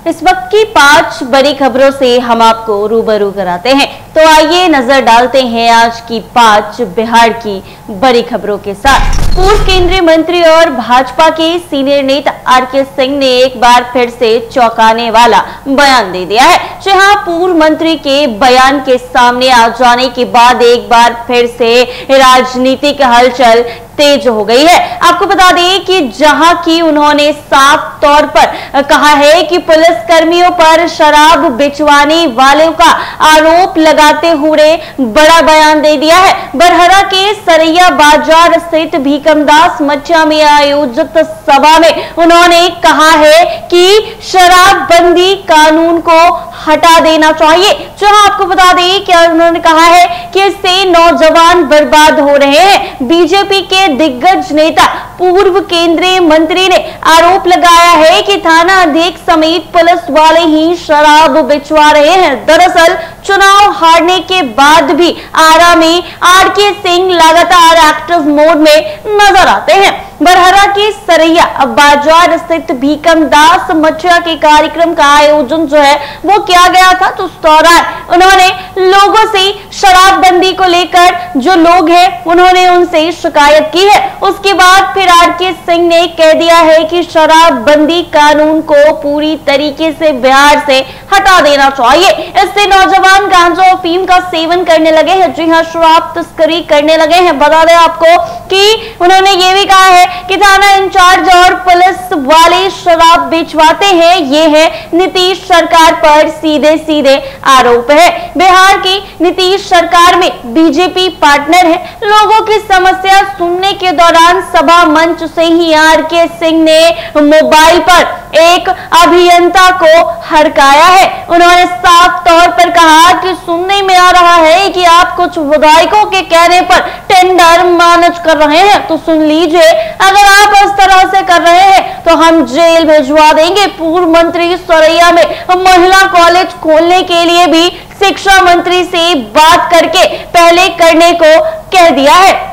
इस वक्त की 5 बड़ी खबरों से हम आपको रूबरू कराते हैं। तो आइए नजर डालते हैं आज की 5 बिहार की बड़ी खबरों के साथ। पूर्व केंद्रीय मंत्री और भाजपा के सीनियर नेता आरके सिंह ने एक बार फिर से चौंकाने वाला बयान दे दिया है। जी हां, पूर्व मंत्री के बयान के सामने आ जाने के बाद एक बार फिर से राजनीतिक हलचल तेज हो गई है। आपको बता दें कि जहां की उन्होंने साफ तौर पर कहा है कि पुलिस कर्मियों पर शराब बिचवाने वालों का आरोप लगाते हुए बड़ा बयान दे दिया है। बरहरा के सरैया बाजार स्थित भीकमदास मठिया में आयोजित सभा में उन्होंने कहा है कि शराबबंदी कानून को हटा देना चाहिए। जो आपको बता दें कि उन्होंने कहा है कि इससे नौजवान बर्बाद हो रहे हैं। बीजेपी के दिग्गज नेता पूर्व केंद्रीय मंत्री ने आरोप लगाया है कि थाना अध्यक्ष समेत पुलिस वाले ही शराब बिचवा रहे हैं। दरअसल चुनाव हारने के बाद भी आरा में आरके सिंह लगातार एक्टिव मोड में नजर आते हैं। बरहरा के सरैया बाजार स्थित भीकमदास मठिया के कार्यक्रम का आयोजन जो है वो किया गया था। तो उस दौरान उन्होंने लोगों से शराबबंदी को लेकर जो लोग हैं उन्होंने उनसे शिकायत की है। उसके बाद फिर आरके सिंह ने कह दिया है कि शराबबंदी कानून को पूरी तरीके से बिहार से हटा देना चाहिए। इससे नौजवान गांजा और अफीम का सेवन करने लगे हैं। जी हाँ, शराब तस्करी करने लगे हैं। बता दें आपको कि उन्होंने ये भी कहा है कि थाना इंचार्ज और पुलिस वाले शराब बेचवाते हैं। ये है नीतीश सरकार पर सीधे सीधे आरोप है। बिहार की नीतीश सरकार में बीजेपी पार्टनर है। लोगों की समस्या सुनने के दौरान सभा मंच से ही आरके सिंह ने मोबाइल पर एक अभियंता को हड़काया है। उन्होंने साफ तौर पर कहा कि सुनने में आ रहा है कि आप कुछ विधायकों के कहने पर टेंडर मैनेज कर रहे हैं। तो सुन लीजिए, अगर आप इस तरह से कर रहे हैं तो हम जेल भिजवा देंगे। पूर्व मंत्री सरैया में महिला कॉलेज खोलने के लिए भी शिक्षा मंत्री से बात करके पहले करने को कह दिया है।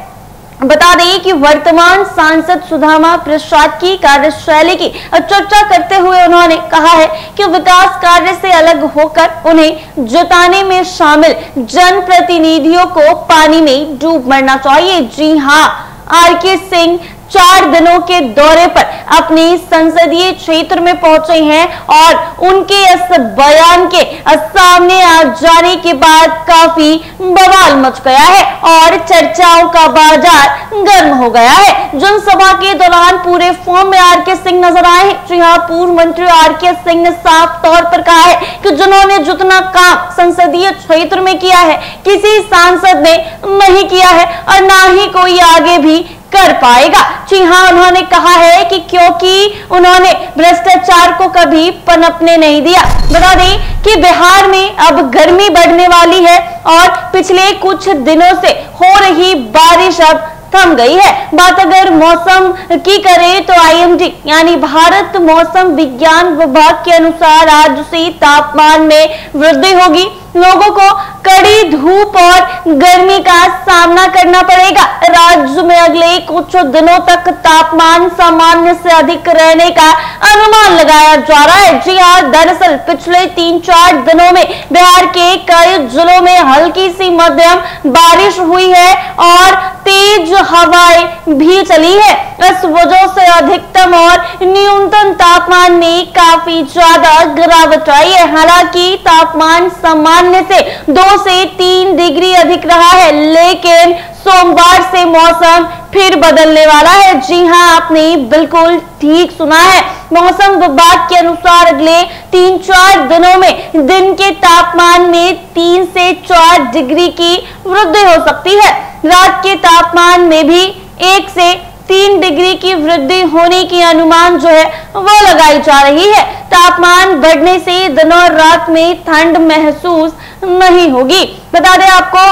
बता दें कि वर्तमान सांसद सुदामा प्रसाद की कार्यशैली की चर्चा करते हुए उन्होंने कहा है कि विकास कार्य से अलग होकर उन्हें जिताने में शामिल जनप्रतिनिधियों को पानी में डूब मरना चाहिए। जी हां, आरके सिंह 4 दिनों के दौरे पर अपनी संसदीय क्षेत्र में पहुंचे हैं और उनके इस बयान के सामने आ जाने के बाद काफी बवाल मच गया है और चर्चाओं का बाजार गर्म हो गया है। जनसभा के दौरान पूरे फॉर्म में आरके सिंह नजर आए हैं। जी हां, पूर्व मंत्री आरके सिंह ने साफ तौर पर कहा है कि जिन्होंने जितना काम संसदीय क्षेत्र में किया है किसी सांसद ने नहीं किया है और ना ही कोई आगे भी कर पाएगा। जी हां, उन्होंने कहा है कि क्योंकि उन्होंने भ्रष्टाचार को कभी पनपने नहीं दिया। बता दें कि बिहार में अब गर्मी बढ़ने वाली है और पिछले कुछ दिनों से हो रही बारिश अब थम गई है। बात अगर मौसम की करें तो आईएमडी यानी भारत मौसम विज्ञान विभाग के अनुसार आज से तापमान में वृद्धि होगी। लोगों को कड़ी धूप और गर्मी का सामना करना पड़ेगा। राज्य में अगले कुछ दिनों तक तापमान सामान्य से अधिक रहने का अनुमान लगाया जा रहा है। जी हां, दरअसल पिछले 3-4 दिनों में बिहार के कई जिलों में हल्की सी मध्यम बारिश हुई है और तेज हवाएं भी चली है। इस वजह से अधिकतम और न्यूनतम तापमान में काफी ज्यादा गिरावट आई है। हालांकि तापमान सामान्य से 2 से 3 डिग्री अधिक रहा है, लेकिन सोमवार से मौसम फिर बदलने वाला है। जी हां, आपने बिल्कुल ठीक सुना है। मौसम विभाग के अनुसार अगले 3-4 दिनों में दिन के तापमान में 3 से 4 डिग्री की वृद्धि हो सकती है। रात के तापमान में भी 1 से 3 डिग्री की वृद्धि होने की अनुमान जो है वो लगाई जा रही है। तापमान बढ़ने से दिन और रात में ठंड महसूस नहीं होगी। बता दें आपको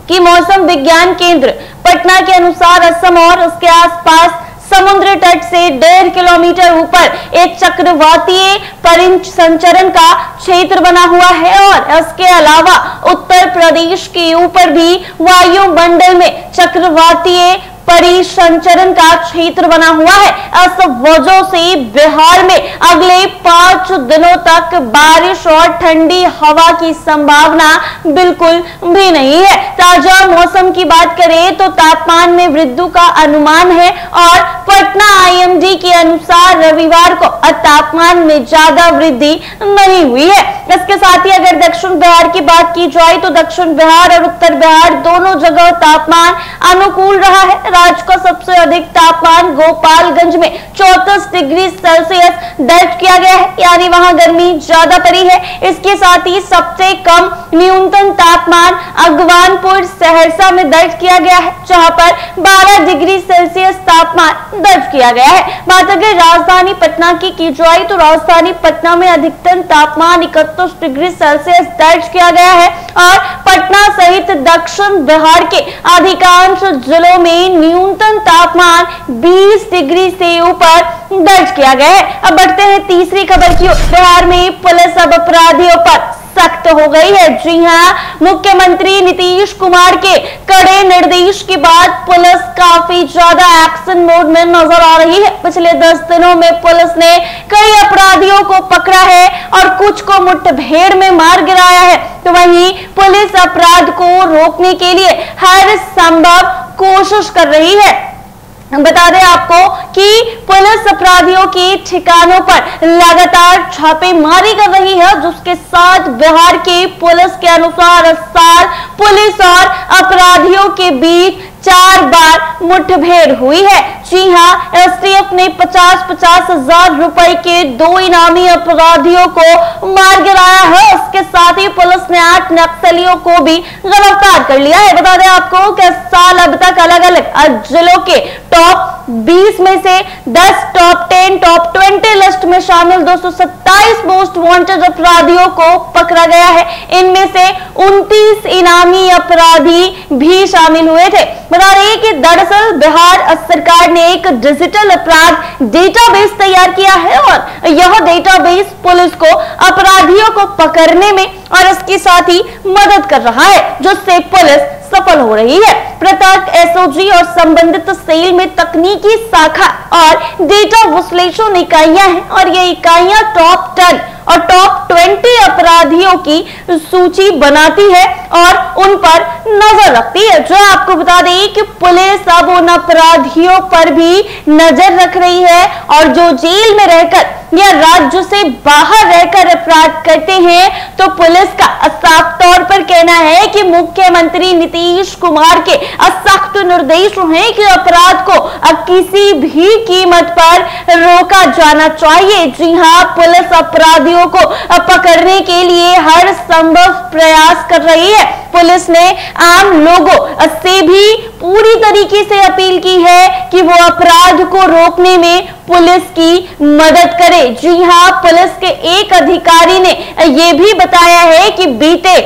कि मौसम विज्ञान केंद्र पटना के अनुसार असम और उसके आसपास समुद्र तट से 1.5 किलोमीटर ऊपर एक चक्रवातीय परिसंचरण का क्षेत्र बना हुआ है और इसके अलावा उत्तर प्रदेश के ऊपर भी वायुमंडल में चक्रवातीय परिसंचरण का क्षेत्र बना हुआ है। इस वजह से बिहार में अगले 5 दिनों तक बारिश और ठंडी हवा की संभावना बिल्कुल भी नहीं है। ताजा मौसम की बात करें तो तापमान में वृद्धि का अनुमान है और पटना IMD के अनुसार रविवार को तापमान में ज्यादा वृद्धि नहीं हुई है। इसके साथ ही अगर दक्षिण बिहार की बात की जाए तो दक्षिण बिहार और उत्तर बिहार दोनों जगह तापमान अनुकूल रहा है। राज्य का सबसे अधिक तापमान गोपालगंज में 34 डिग्री सेल्सियस दर्ज किया गया है, यानी वहां गर्मी ज्यादा पड़ी है। इसके साथ ही सबसे कम न्यूनतम तापमान अगवानपुर सहरसा में दर्ज किया गया है, जहां पर 12 डिग्री सेल्सियस तापमान दर्ज किया गया है। बात अगर राजधानी पटना की जाए तो राजधानी पटना में अधिकतम तापमान 31 डिग्री सेल्सियस दर्ज किया गया है और पटना सहित दक्षिण बिहार के अधिकांश जिलों में न्यूनतम तापमान 20 डिग्री से ऊपर दर्ज किया गया है। अब बढ़ते हैं तीसरी खबर की ओर। बिहार में पुलिस अब अपराधियों पर सख्त हो गई है। जी हां, मुख्यमंत्री नीतीश कुमार के कड़े निर्देश के बाद पुलिस काफी ज्यादा एक्शन मोड में नजर आ रही है। पिछले 10 दिनों में पुलिस ने कई अपराधियों को पकड़ा है और कुछ को मुठभेड़ में मार गिराया है। तो वहीं पुलिस अपराध को रोकने के लिए हर संभव कोशिश कर रही है। बता दें आपको कि पुलिस अपराधियों के ठिकानों पर लगातार छापेमारी कर रही है, जिसके साथ बिहार के पुलिस के अनुसार इस साल पुलिस और अपराधियों के बीच 4 बार मुठभेड़ हुई है। जी हां, STF ने 50-50 हजार रुपए के 2 इनामी अपराधियों को मार गिराया है। इसके साथ ही पुलिस ने 8 नक्सलियों को भी गिरफ्तार कर लिया है। बता दें आपको कि इस साल अब तक अलग अलग जिलों के टॉप 20 में से 10 टॉप 10 टॉप 20 लिस्ट में शामिल 227 मोस्ट वांटेड अपराधियों को पकड़ा गया है। इनमें से 29 इनामी अपराधी भी शामिल हुए थे। बता रहे कि दरअसल बिहार सरकार ने एक डिजिटल अपराध डेटाबेस तैयार किया है और यह डेटाबेस पुलिस को अपराधियों को पकड़ने में और इसके साथ ही मदद कर रहा है, जिससे पुलिस सफल हो रही है। प्रत्येक SOG और संबंधित सेल में तकनीकी शाखा और डेटा विश्लेषण इकाइयां हैं और ये इकाइयां टॉप 10 और टॉप 20 अपराधियों की सूची बनाती है और उन पर नजर रखती है। जो आपको बता दें कि पुलिस अब उन अपराधियों पर भी नजर रख रही है और जो जेल में रहकर या राज्य से बाहर रहकर अपराध करते हैं, तो पुलिस का साफ तौर पर कहना है कि मुख्यमंत्री नीतीश कुमार के सख्त निर्देश हैं कि अपराध को किसी भी कीमत पर रोका जाना चाहिए। जी हां, पुलिस अपराधियों को पकड़ने के लिए हर संभव प्रयास कर रही है। पुलिस ने आम लोगों से भी पूरी तरीके से अपील की है कि वो अपराध को रोकने में पुलिस की मदद करे। जी हां, पुलिस के एक अधिकारी ने यह भी बताया है कि बीते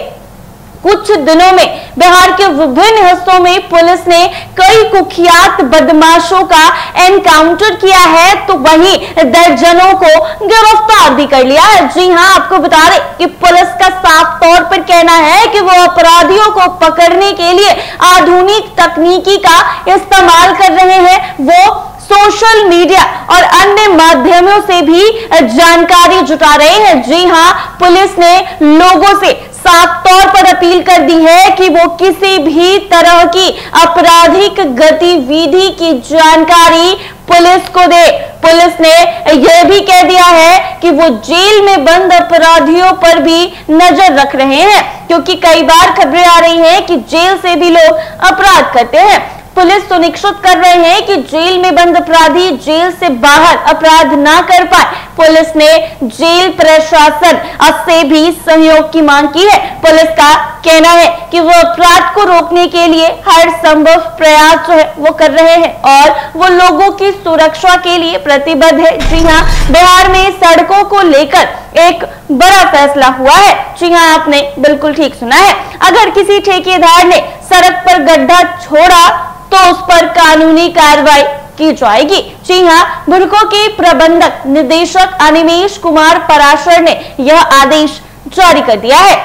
कुछ दिनों में बिहार के विभिन्न हिस्सों में पुलिस ने कई कुख्यात बदमाशों का एनकाउंटर किया है, तो वहीं दर्जनों को गिरफ्तार भी कर लिया है। जी हां, आपको बता दें कि पुलिस का साफ तौर पर कहना है कि वो अपराधियों को पकड़ने के लिए आधुनिक तकनीकी का इस्तेमाल कर रहे हैं। वो सोशल मीडिया और अन्य माध्यमों से भी जानकारी जुटा रहे हैं। जी हां, पुलिस ने लोगों से साफ तौर पर अपील कर दी है कि वो किसी भी तरह की आपराधिक गतिविधि की जानकारी पुलिस को दे। पुलिस ने यह भी कह दिया है कि वो जेल में बंद अपराधियों पर भी नजर रख रहे हैं, क्योंकि कई बार खबरें आ रही हैं कि जेल से भी लोग अपराध करते हैं। पुलिस सुनिश्चित कर रहे हैं कि जेल में बंद अपराधी जेल से बाहर अपराध ना कर पाए। पुलिस ने जेल प्रशासन से भी सहयोग की मांग की है। पुलिस का कहना है कि वो अपराध को रोकने के लिए हर संभव प्रयास जो है वो कर रहे हैं और वो लोगों की सुरक्षा के लिए प्रतिबद्ध है। जी हां, बिहार में सड़कों को लेकर एक बड़ा फैसला हुआ है। जी हां, आपने बिल्कुल ठीक सुना है। अगर किसी ठेकेदार ने सड़क पर गड्ढा छोड़ा तो उस पर कानूनी कार्रवाई की जाएगी। जी हां, बुडको के प्रबंधक निदेशक अनिमेश कुमार पराशर ने यह आदेश जारी कर दिया है।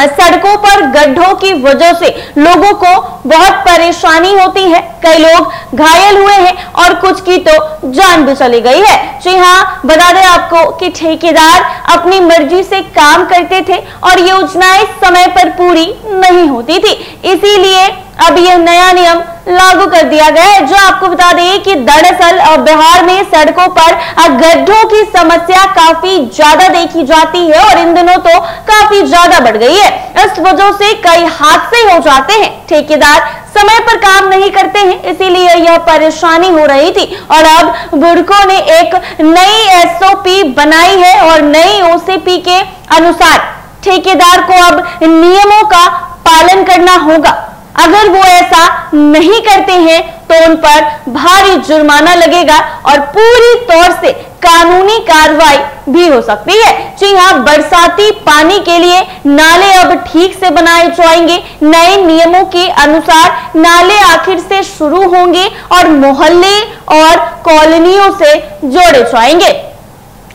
सड़कों पर गड्ढों की वजह से लोगों को बहुत परेशानी होती है। कई लोग घायल हुए हैं और कुछ की तो जान भी चली गई है। जी हाँ, बता दें आपको कि ठेकेदार अपनी मर्जी से काम करते थे और योजनाएं समय पर पूरी नहीं होती थी, इसीलिए अब यह नया नियम लागू कर दिया गया है। जो आपको बता दें कि दरअसल बिहार में सड़कों पर गड्ढों की समस्या काफी ज्यादा देखी जाती है और इन दिनों तो काफी ज्यादा बढ़ गई है। इस वजह से कई हादसे हो जाते हैं। ठेकेदार समय पर काम नहीं करते हैं, इसीलिए यह परेशानी हो रही थी और अब बुड़को ने एक नई एसओपी बनाई है और नई ओसीपी के अनुसार ठेकेदार को अब नियमों का पालन करना होगा। अगर वो ऐसा नहीं करते हैं तो उन पर भारी जुर्माना लगेगा और पूरी तौर से कानूनी कार्रवाई भी हो सकती है। जी हाँ, बरसाती पानी के लिए नाले अब ठीक से बनाए जाएंगे। नए नियमों के अनुसार नाले आखिर से शुरू होंगे और मोहल्ले और कॉलोनियों से जोड़े जाएंगे।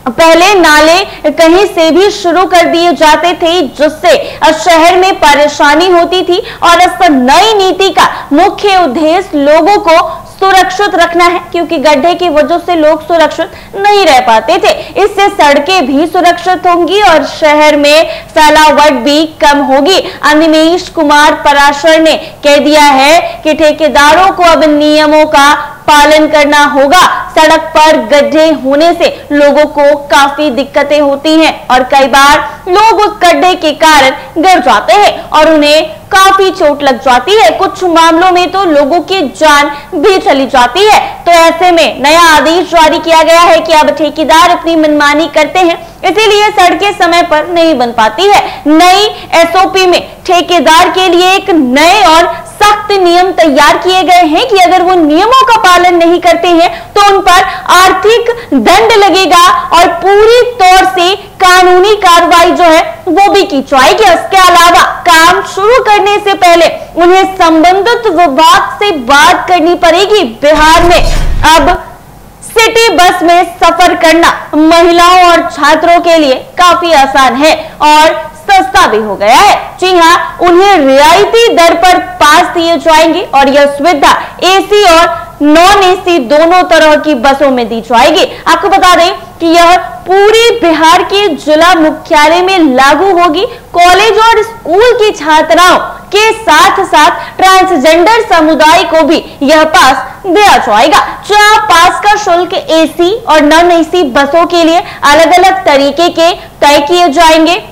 पहले नाले कहीं से भी शुरू कर दिए जाते थे, जिससे शहर में परेशानी होती थी और इस नई नीति का मुख्य उद्देश्य लोगों को सुरक्षित रखना है, क्योंकि गड्ढे की वजह से लोग सुरक्षित नहीं रह पाते थे। इससे सड़कें भी सुरक्षित होंगी और शहर में फैलावट भी कम होगी। अनिमेश कुमार पराशर ने कह दिया है कि ठेकेदारों को अब नियमों का पालन करना होगा। सड़क पर गड्ढे होने से लोगों को काफी दिक्कतें होती हैं और कई बार लोग उस गड्ढे के कारण गिर जाते हैं और उन्हें काफी चोट लग जाती है। कुछ मामलों में तो लोगों की जान भी चली जाती है। तो ऐसे में नया आदेश जारी किया गया है कि अब ठेकेदार अपनी मनमानी करते हैं, इसीलिए सड़कें समय पर नहीं बन पाती है। नई एसओपी में ठेकेदार के लिए एक नए और सख्त नियम तैयार किए गए हैं कि अगर वो नियमों का पालन नहीं करते हैं तो उन पर आर्थिक दंड लगेगा और पूरी तौर से कानूनी कार्रवाई जो है वो भी की जाएगी। इसके अलावा काम शुरू करने से पहले उन्हें संबंधित विभाग से बात करनी पड़ेगी। बिहार में अब सिटी बस में सफर करना महिलाओं और छात्रों के लिए काफी आसान है और सस्ता भी हो गया है। जी हाँ, उन्हें रियायती दर पर पास दिए जाएंगे और यह सुविधा एसी और नॉन एसी दोनों तरह की बसों में दी जाएगी। आपको बता दें कि यह पूरे बिहार के जिला मुख्यालय में लागू होगी। कॉलेज और स्कूल की छात्राओं के साथ साथ ट्रांसजेंडर समुदाय को भी यह पास दिया जाएगा। जहां पास का शुल्क एसी और नॉन एसी बसों के लिए अलग अलग तरीके के तय किए जाएंगे।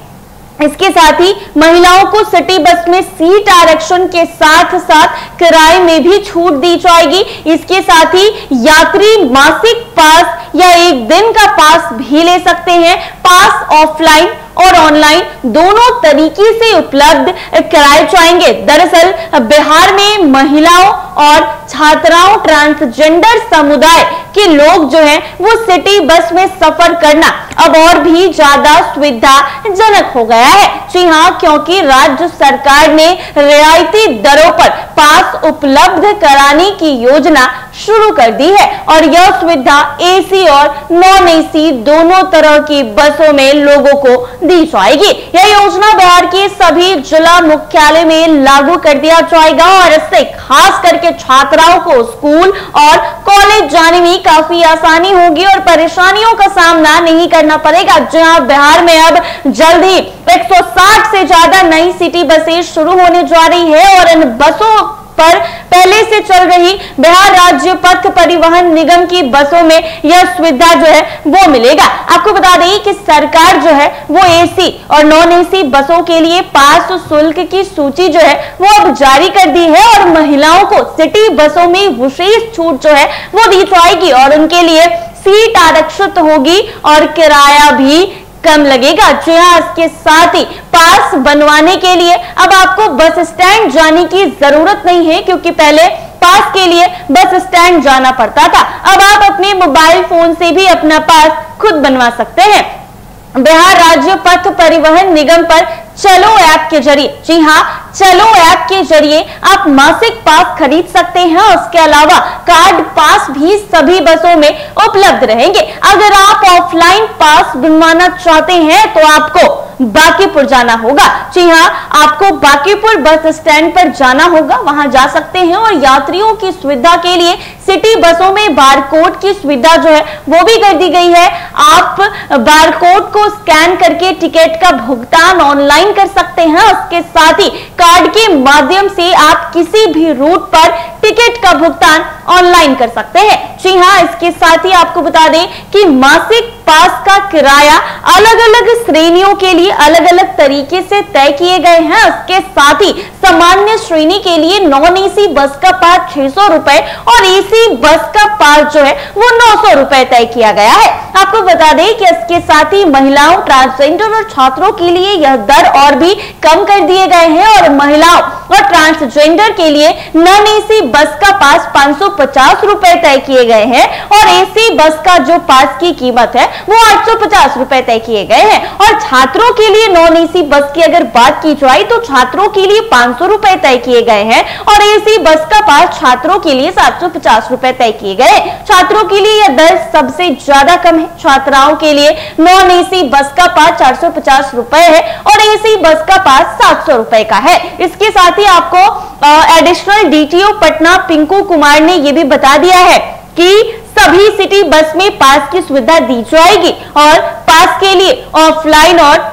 इसके साथ ही महिलाओं को सिटी बस में सीट आरक्षण के साथ साथ किराए में भी छूट दी जाएगी। इसके साथ ही यात्री मासिक पास या एक दिन का पास भी ले सकते हैं। पास ऑफलाइन और ऑनलाइन दोनों तरीके से उपलब्ध कराए जाएंगे। दरअसल बिहार में महिलाओं और छात्राओं ट्रांसजेंडर समुदाय के लोग जो हैं वो सिटी बस में सफर करना अब और भी ज्यादा सुविधाजनक हो गया है। जी हाँ, क्योंकि राज्य सरकार ने रियायती दरों पर पास उपलब्ध कराने की योजना शुरू कर दी है और यह सुविधा एसी और नॉन एसी दोनों तरह की बसों में लोगों को दी जाएगी। यह योजना बिहार के सभी जिला मुख्यालय में लागू कर दिया जाएगा और इससे खास करके छात्राओं को स्कूल और कॉलेज जाने में काफी आसानी होगी और परेशानियों का सामना नहीं करना पड़ेगा। जहां बिहार में अब जल्द ही 160 से ज्यादा नई सिटी बसें शुरू होने जा रही है और इन बसों पर पहले से चल रही बिहार राज्य पथ परिवहन निगम की बसों में यह सुविधा जो है वो मिलेगा। आपको बता दें कि सरकार जो है वो एसी और नॉन एसी बसों के लिए पास शुल्क की सूची जो है वो अब जारी कर दी है और महिलाओं को सिटी बसों में विशेष छूट जो है वो दी जाएगी और उनके लिए सीट आरक्षित होगी और किराया भी कम लगेगा। जी हाँ, इसके साथ ही पास बनवाने के लिए अब आपको बस स्टैंड जाने की जरूरत नहीं है, क्योंकि पहले पास के लिए बस स्टैंड जाना पड़ता था। अब आप अपने मोबाइल फोन से भी अपना पास खुद बनवा सकते हैं। बिहार राज्य पथ परिवहन निगम पर चलो ऐप के जरिए, जी हाँ, चलो ऐप के जरिए आप मासिक पास खरीद सकते हैं। उसके अलावा कार्ड पास भी सभी बसों में उपलब्ध रहेंगे। अगर आप ऑफलाइन पास बनवाना चाहते हैं तो आपको बांकीपुर जाना होगा। जी हाँ, आपको बांकीपुर बस स्टैंड पर जाना होगा, वहां जा सकते हैं। और यात्रियों की सुविधा के लिए सिटी बसों में बारकोड की सुविधा जो है वो भी कर दी गई है। आप बारकोड को स्कैन करके टिकट का भुगतान ऑनलाइन कर सकते हैं। उसके साथ ही कार्ड के माध्यम से आप किसी भी रूट पर टिकट का भुगतान ऑनलाइन कर सकते हैं। जी हाँ, इसके साथ ही आपको बता दें कि मासिक पास का किराया अलग अलग श्रेणियों के लिए अलग अलग तरीके से तय किए गए हैं। उसके साथ ही सामान्य श्रेणी के लिए नॉन एसी बस का पास 600 रुपए और एसी बस का पास जो है वो 900 रुपए तय किया गया है। आपको बता दें कि इसके साथ ही महिलाओं, ट्रांसजेंडर और छात्रों के लिए यह दर और भी कम कर दिए गए हैं। और महिलाओं और ट्रांसजेंडर के लिए नॉन एसी बस का पास 550 रुपए तय किए गए हैं और एसी बस का जो पास की कीमत है वो 850 रुपए तय किए गए हैं। और छात्रों के लिए नॉन एसी बस की अगर बात की जाए तो छात्रों के लिए 500 रुपए तय किए गए हैं और एसी बस का पास छात्रों के लिए 750 रुपए तय किए गए। छात्रों के लिए यह दर सबसे ज्यादा कम है। छात्राओं के लिए नॉन एसी बस का पास 450 रुपए है और एसी बस का पास 700 रुपए का है। इसके साथ ही आपको एडिशनल डीटीओ पटना पिंकू कुमार ने यह भी बता दिया है कि सभी सिटी बस में पास की सुविधा दी जाएगी और पास के लिए ऑफलाइन और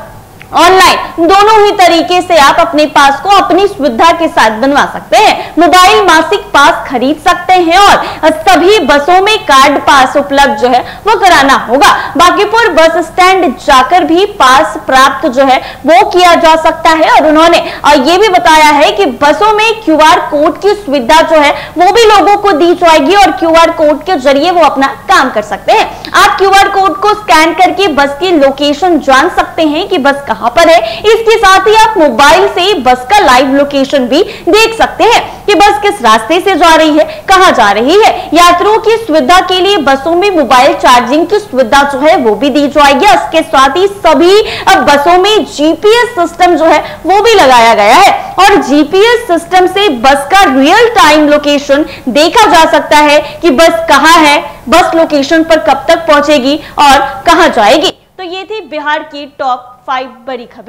ऑनलाइन दोनों ही तरीके से आप अपने पास को अपनी सुविधा के साथ बनवा सकते हैं। मोबाइल मासिक पास खरीद सकते हैं और सभी बसों में कार्ड पास उपलब्ध जो है वो कराना होगा। बांकीपुर बस स्टैंड जाकर भी पास प्राप्त जो है वो किया जा सकता है। और उन्होंने ये भी बताया है कि बसों में QR कोड की सुविधा जो है वो भी लोगों को दी जाएगी और QR कोड के जरिए वो अपना काम कर सकते हैं। आप QR कोड को स्कैन करके बस की लोकेशन जान सकते हैं कि बस कहां पर है। इसके साथ ही आप मोबाइल से बस का लाइव लोकेशन भी देख सकते हैं कि बस किस रास्ते से जा रही है, कहां जा रही है। यात्रियों की सुविधा के लिए बसों में मोबाइल चार्जिंग की सुविधा जो है वो भी दी जाएगी। इसके साथ ही सभी बसों में जीपीएस सिस्टम जो है वो भी लगाया गया है और जीपीएस सिस्टम से बस का रियल टाइम लोकेशन देखा जा सकता है कि बस कहां है, बस लोकेशन पर कब तक पहुंचेगी और कहां जाएगी। तो ये थी बिहार की टॉप 5 बड़ी खबरें।